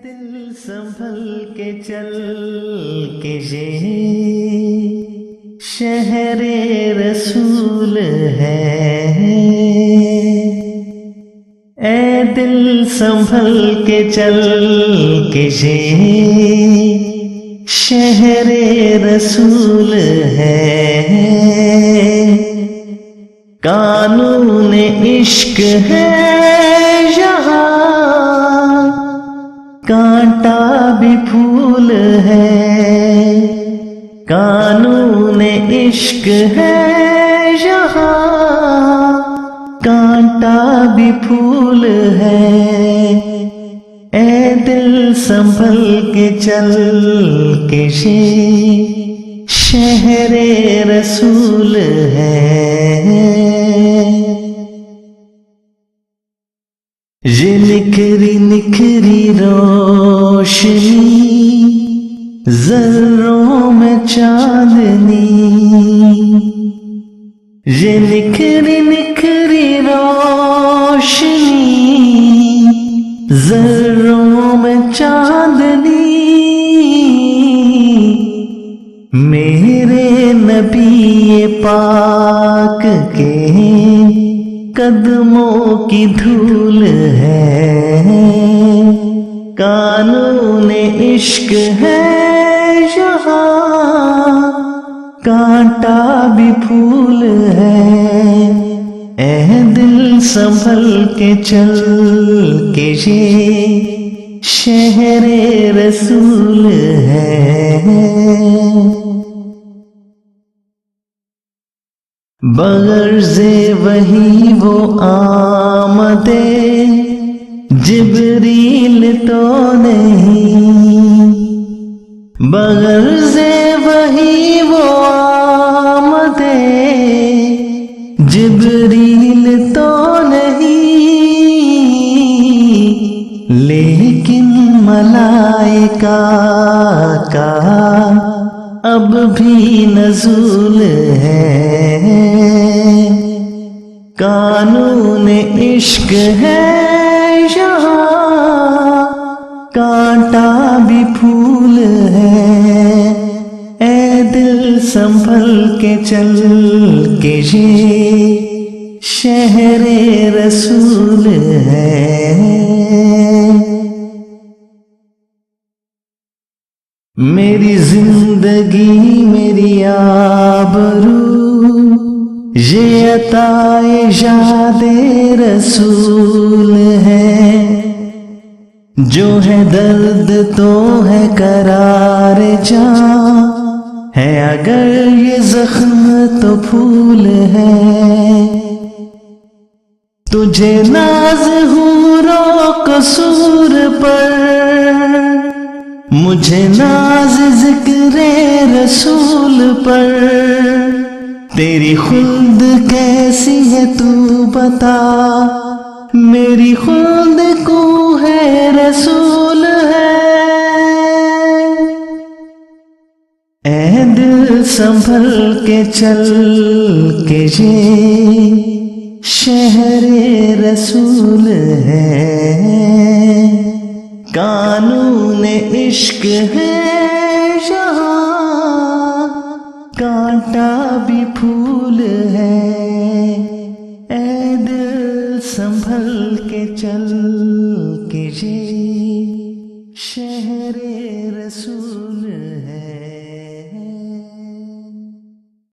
دل سنبھل کے چل کے یہ شہر رسول ہے، اے دل سنبھل کے چل کے یہ شہر رسول ہے، قانون عشق ہے یہاں، کانٹا بھی پھول ہے، قانون عشق ہے یہاں، کانٹا بھی پھول ہے، اے دل سنبھل کے چل کے یہ شہر رسول ہے، یہ نکھری نکھری روشنی ذروں میں چاندنی، یہ نکھری نکھری روشنی ذروں میں چاندنی، میرے نبی پاک کے قدموں کی دھول ہے، قانون عشق ہے یہاں، کانٹا بھی پھول ہے، اے دل سنبھل کے چل کے یہ شہر رسول ہے، بغرض وحی وہ آمدے جبریل تو نہیں، بغرض وحی وہ آمدے جبریل تو نہیں، لیکن ملائکہ کا اب بھی نزول ہے، قانون عشق ہے یہاں، کانٹا بھی پھول ہے، اے دل سنبھل کے چل کے یہ شہر رسول ہے، میری زندگی میری آبرو یہ عطائے یاد رسول ہے، جو ہے درد تو ہے قرار جاں ہے، اگر یہ زخم تو پھول ہے، تجھے ناز حورو قصور پر، مجھے ناز ذکر رسول پر، تیری خلد کیسی ہے تو بتا، میری خلد کو ہے رسول ہے، اے دل سنبھل کے چل کے یہ شہر رسول ہے، قانون عشق ہے یہاں، کانٹا بھی پھول ہے، اے دل سنبھل کے چل کے یہ شہر رسول